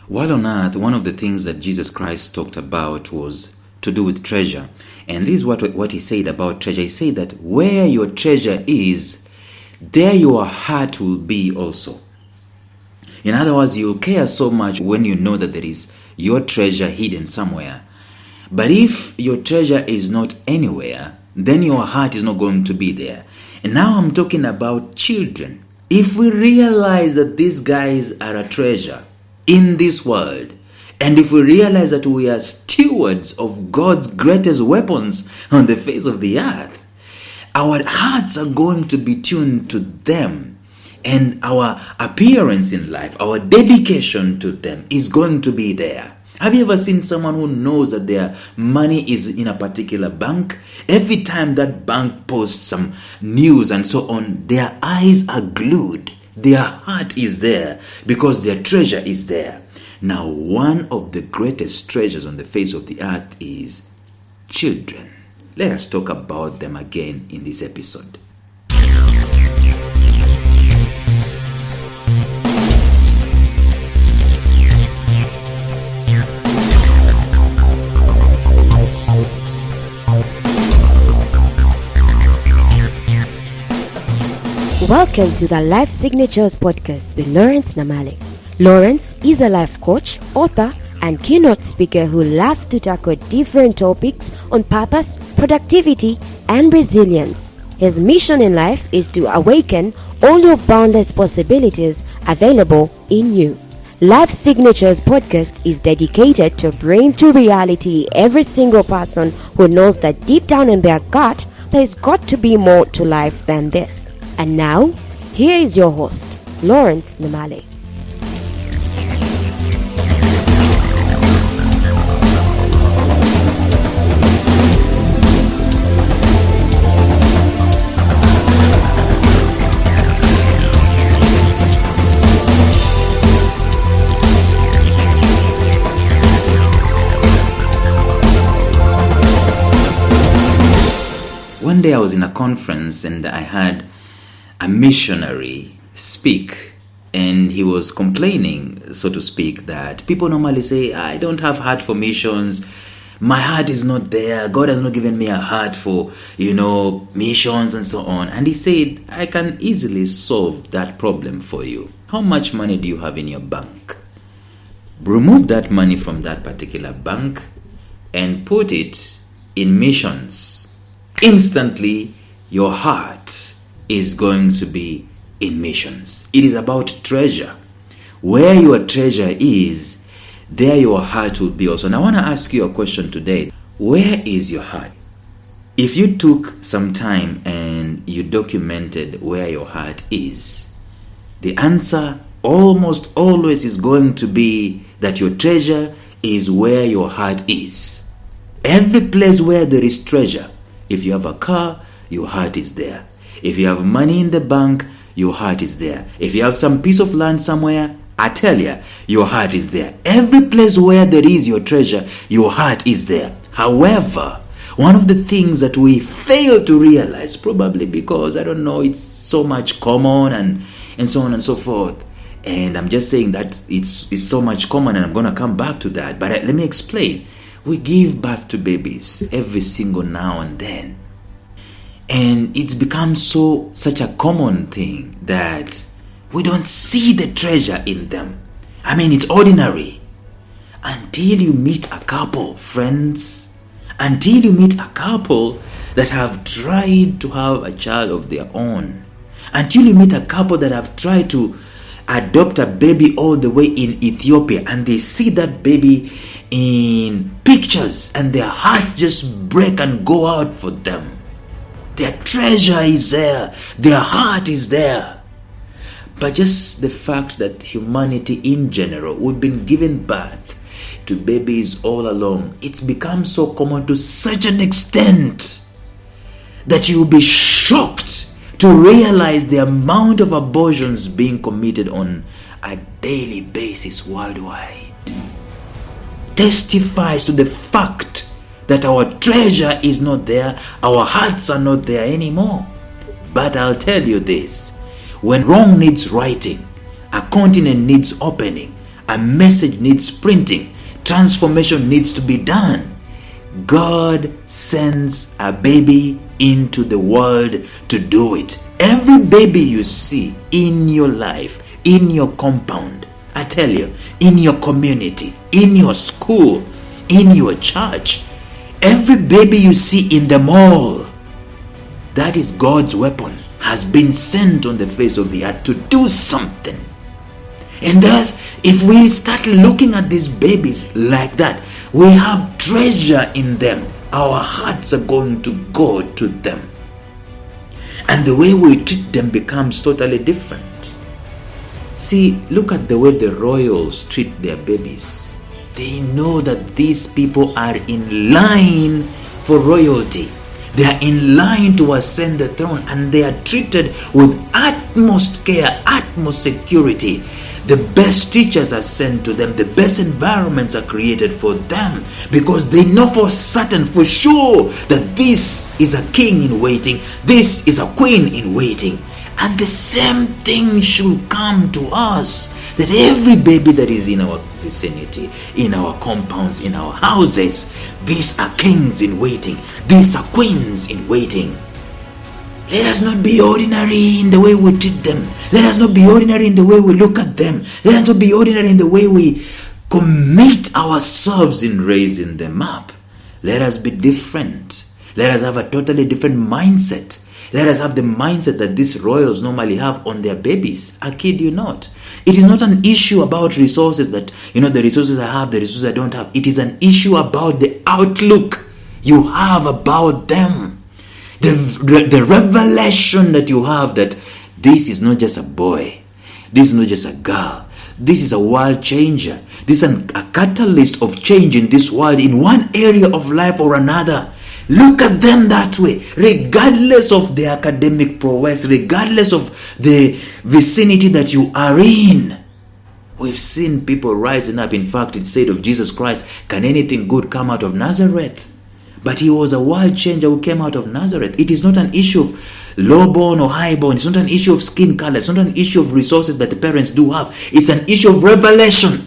While on earth, one of the things that Jesus Christ talked about was to do with treasure. And this is what he said about treasure. He said that where your treasure is, there your heart will be also. In other words, you'll care so much when you know that there is your treasure hidden somewhere. But if your treasure is not anywhere, then your heart is not going to be there. And now I'm talking about children. If we realize that these guys are a treasure in this world, and if we realize that we are stewards of God's greatest weapons on the face of the earth, our hearts are going to be tuned to them. And our appearance in life, our dedication to them is going to be there. Have you ever seen someone who knows that their money is in a particular bank? Every time that bank posts some news and so on, their eyes are glued. Their heart is there because their treasure is there. Now, one of the greatest treasures on the face of the earth is children. Let us talk about them again in this episode. Welcome to the Life Signatures podcast with Lawrence Namale. Lawrence is a life coach, author, and keynote speaker who loves to tackle different topics on purpose, productivity, and resilience. His mission in life is to awaken all your boundless possibilities available in you. Life Signatures podcast is dedicated to bring to reality every single person who knows that deep down in their gut, there's got to be more to life than this. And now, here is your host, Lawrence Namale. One day I was in a conference and I had a missionary speak, and he was complaining, so to speak, that people normally say, I don't have heart for missions, my heart is not there, God has not given me a heart for, missions and so on. And he said, I can easily solve that problem for you. How much money do you have in your bank? Remove that money from that particular bank and put it in missions. Instantly, your heart is going to be in missions. It is about treasure. Where your treasure is, there your heart will be also. And I want to ask you a question today. Where is your heart? If you took some time and you documented where your heart is, the answer almost always is going to be that your treasure is where your heart is. Every place where there is treasure, if you have a car, your heart is there. If you have money in the bank, your heart is there. If you have some piece of land somewhere, I tell you, your heart is there. Every place where there is your treasure, your heart is there. However, one of the things that we fail to realize, probably because, it's so much common and so on and so forth. And I'm just saying that it's so much common, and I'm going to come back to that. But let me explain. We give birth to babies every single now and then. And it's become such a common thing that we don't see the treasure in them. It's ordinary. Until you meet a couple, friends. Until you meet a couple that have tried to have a child of their own. Until you meet a couple that have tried to adopt a baby all the way in Ethiopia, and they see that baby in pictures and their hearts just break and go out for them. Their treasure is there. Their heart is there. But just the fact that humanity in general, we've been given birth to babies all along, it's become so common to such an extent that you'll be shocked to realize the amount of abortions being committed on a daily basis worldwide. Testifies to the fact that our treasure is not there, our hearts are not there anymore. But I'll tell you this, when wrong needs righting, a continent needs opening, A message needs printing. Transformation needs to be done. God sends a baby into the world to do it. Every baby you see in your life, in your compound, I tell you, in your community, in your school, in your church, every baby you see in the mall, that is God's weapon, has been sent on the face of the earth to do something. And thus, if we start looking at these babies like that, we have treasure in them. Our hearts are going to go to them. And the way we treat them becomes totally different. See, look at the way the royals treat their babies. They know that these people are in line for royalty. They are in line to ascend the throne, and they are treated with utmost care, utmost security. The best teachers are sent to them. The best environments are created for them, because they know for certain, for sure, that this is a king in waiting. This is a queen in waiting. And the same thing should come to us, that every baby that is in our vicinity, in our compounds, in our houses, these are kings in waiting. These are queens in waiting. Let us not be ordinary in the way we treat them. Let us not be ordinary in the way we look at them. Let us not be ordinary in the way we commit ourselves in raising them up. Let us be different. Let us have a totally different mindset. Let us have the mindset that these royals normally have on their babies. I kid you not. It is not an issue about resources that, the resources I have, the resources I don't have. It is an issue about the outlook you have about them. The revelation that you have that this is not just a boy. This is not just a girl. This is a world changer. This is a catalyst of change in this world in one area of life or another. Look at them that way, regardless of their academic prowess, regardless of the vicinity that you are in. We've seen people rising up. In fact, it said of Jesus Christ, can anything good come out of Nazareth? But he was a world changer who came out of Nazareth. It is not an issue of low-born or high-born. It's not an issue of skin color. It's not an issue of resources that the parents do have. It's an issue of revelation.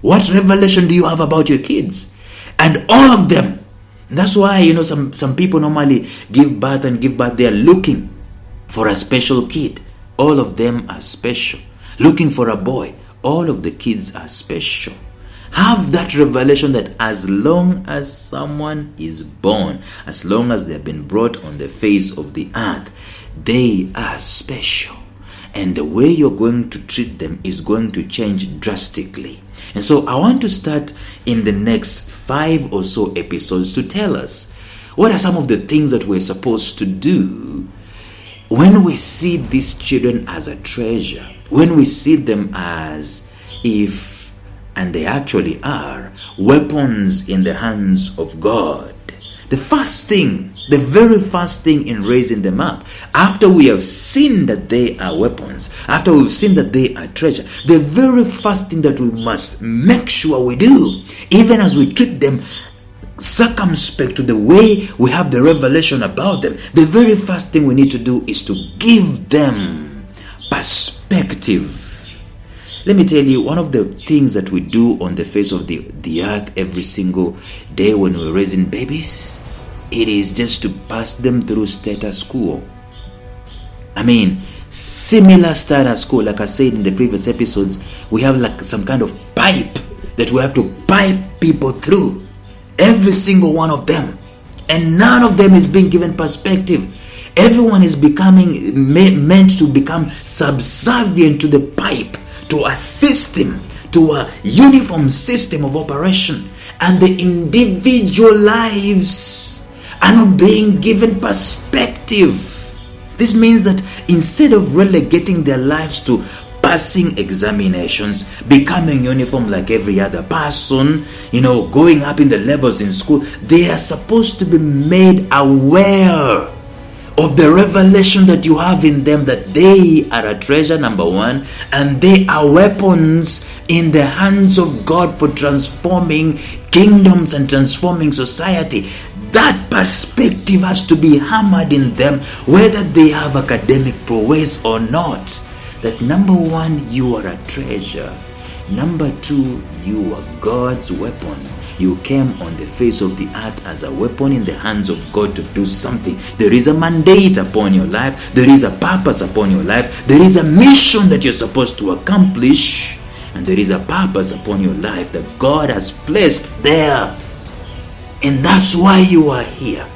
What revelation do you have about your kids? And all of them. That's why, some people normally give birth. They are looking for a special kid. All of them are special. Looking for a boy. All of the kids are special. Have that revelation that as long as someone is born, as long as they have been brought on the face of the earth, they are special. And the way you're going to treat them is going to change drastically. And so I want to start in the next 5 or so episodes to tell us what are some of the things that we're supposed to do when we see these children as a treasure, when we see them as, if, and they actually are, weapons in the hands of God. The very first thing in raising them up, after we have seen that they are weapons, after we've seen that they are treasure, the very first thing that we must make sure we do, even as we treat them circumspect to the way we have the revelation about them, the very first thing we need to do is to give them perspective. Let me tell you, one of the things that we do on the face of the earth every single day when we're raising babies, it is just to pass them through status quo. Similar status quo. Like I said in the previous episodes, we have like some kind of pipe that we have to pipe people through. Every single one of them. And none of them is being given perspective. Everyone is meant to become subservient to the pipe, to a system, to a uniform system of operation. And the individual lives are not being given perspective. This means that instead of relegating their lives to passing examinations, becoming uniform like every other person, going up in the levels in school, they are supposed to be made aware of the revelation that you have in them, that they are a treasure, number one, and they are weapons in the hands of God for transforming kingdoms and transforming society. That perspective has to be hammered in them, whether they have academic prowess or not. That number one, you are a treasure. Number two, you are God's weapon. You came on the face of the earth as a weapon in the hands of God to do something. There is a mandate upon your life. There is a purpose upon your life. There is a mission that you're supposed to accomplish. And there is a purpose upon your life that God has placed there. And that's why you are here.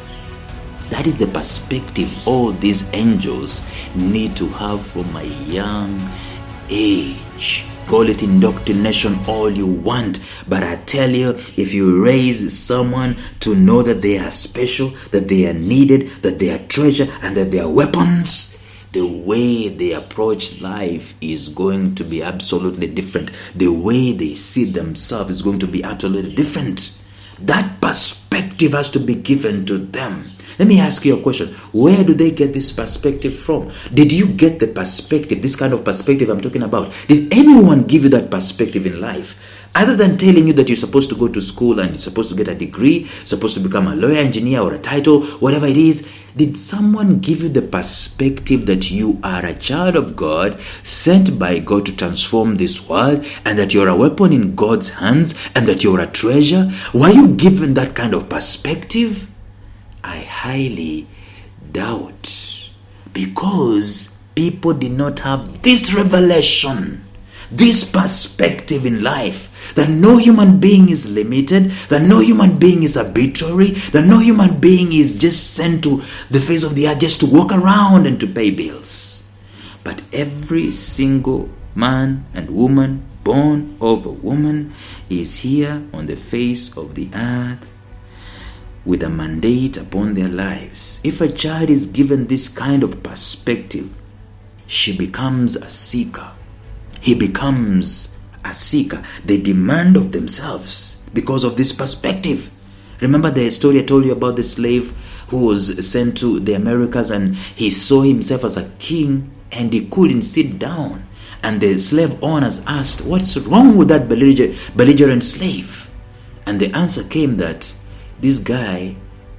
That is the perspective all these angels need to have from a young age. Call it indoctrination all you want, but I tell you, if you raise someone to know that they are special, that they are needed, that they are treasure, and that they are weapons, the way they approach life is going to be absolutely different. The way they see themselves is going to be absolutely different. That perspective has to be given to them. Let me ask you a question. Where do they get this perspective from? Did you get the perspective, this kind of perspective I'm talking about? Did anyone give you that perspective in life? Other than telling you that you're supposed to go to school and you're supposed to get a degree, supposed to become a lawyer, engineer, or a title, whatever it is, did someone give you the perspective that you are a child of God, sent by God to transform this world, and that you're a weapon in God's hands, and that you're a treasure? Were you given that kind of perspective? I highly doubt, because people did not have this revelation, this perspective in life, that no human being is limited, that no human being is arbitrary, that no human being is just sent to the face of the earth just to walk around and to pay bills. But every single man and woman born of a woman is here on the face of the earth with a mandate upon their lives. If a child is given this kind of perspective, she becomes a seeker. He becomes a seeker. They demand of themselves because of this perspective. Remember the story I told you about the slave who was sent to the Americas, and he saw himself as a king and he couldn't sit down. And the slave owners asked, what's wrong with that belligerent slave? And the answer came that this guy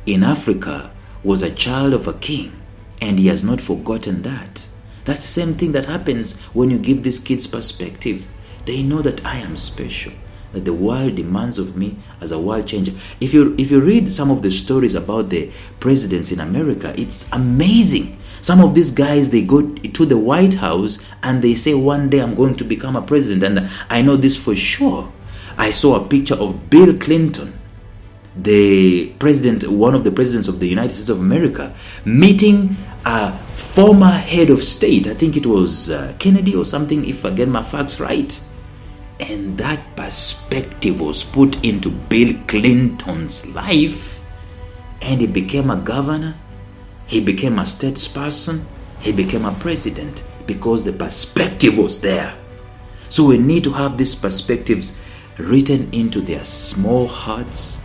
in Africa was a child of a king, and he has not forgotten that. That's the same thing that happens when you give these kids perspective. They know that I am special, that the world demands of me as a world changer. If you read some of the stories about the presidents in America, it's amazing. Some of these guys, they go to the White House and they say, one day I'm going to become a president. And I know this for sure. I saw a picture of Bill Clinton, the president, one of the presidents of the United States of America, meeting a former head of state. I think it was Kennedy or something, if I get my facts right. And that perspective was put into Bill Clinton's life, and he became a governor, he became a statesperson, he became a president, because the perspective was there. So we need to have these perspectives written into their small hearts,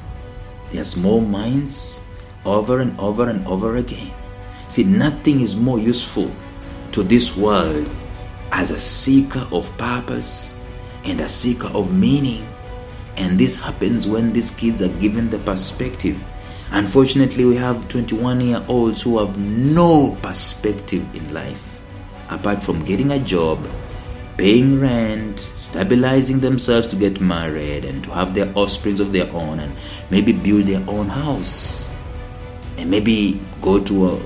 their small minds, over and over and over again. See, nothing is more useful to this world as a seeker of purpose and a seeker of meaning. And this happens when these kids are given the perspective. Unfortunately, we have 21-year-olds who have no perspective in life, apart from getting a job, paying rent, stabilizing themselves to get married and to have their offspring of their own, and maybe build their own house, and maybe go to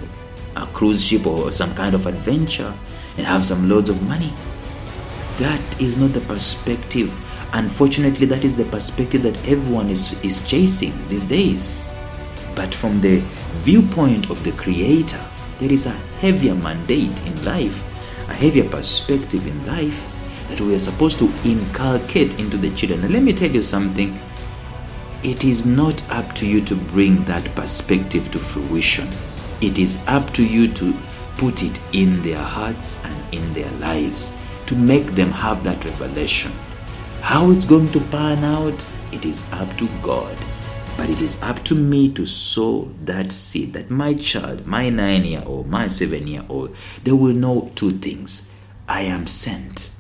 a cruise ship or some kind of adventure and have some loads of money. That is not the perspective. Unfortunately, that is the perspective that everyone is chasing these days. But from the viewpoint of the Creator, there is a heavier mandate in life, a heavier perspective in life that we are supposed to inculcate into the children. And let me tell you something. It is not up to you to bring that perspective to fruition. It is up to you to put it in their hearts and in their lives, to make them have that revelation. How it's going to pan out, it is up to God. But it is up to me to sow that seed, that my child, my 9-year-old, my 7-year-old, they will know two things. I am sent,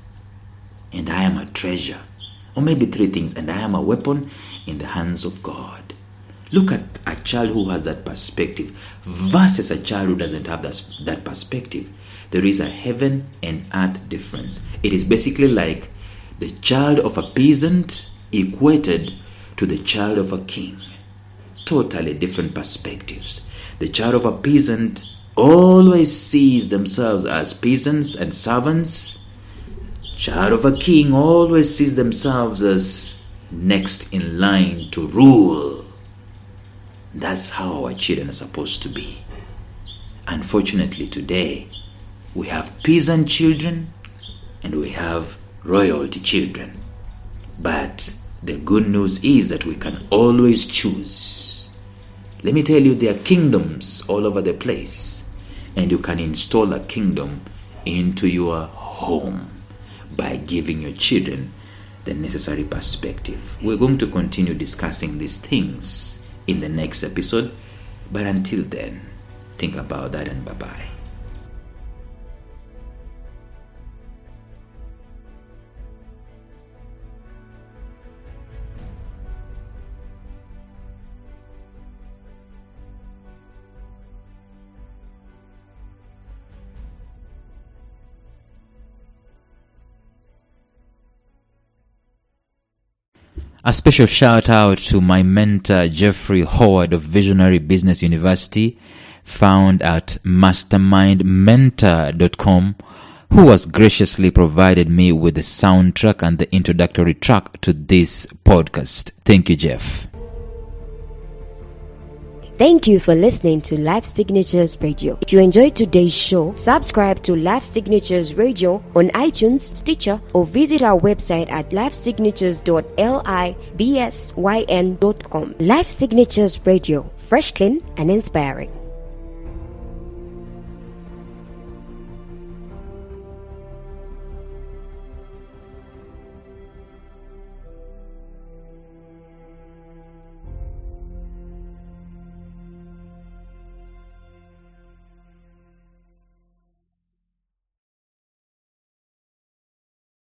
and I am a treasure. Or maybe three things, and I am a weapon in the hands of God. Look at a child who has that perspective versus a child who doesn't have that perspective. There is a heaven and earth difference. It is basically like The child of a peasant equated to the child of a king. Totally different perspectives. The child of a peasant always sees themselves as peasants and servants. Child of a king always sees themselves as next in line to rule. That's how our children are supposed to be. Unfortunately, today, we have peasant children and we have royalty children. But the good news is that we can always choose. Let me tell you, there are kingdoms all over the place, and you can install a kingdom into your home by giving your children the necessary perspective. We're going to continue discussing these things in the next episode, but until then, think about that and bye-bye. A special shout out to my mentor Jeffrey Howard of Visionary Business University, found at mastermindmentor.com, who has graciously provided me with the soundtrack and the introductory track to this podcast. Thank you, Jeff. Thank you for listening to Life Signatures Radio. If you enjoyed today's show, subscribe to Life Signatures Radio on iTunes, Stitcher, or visit our website at lifesignatures.libsyn.com. Life Signatures Radio, fresh, clean, and inspiring.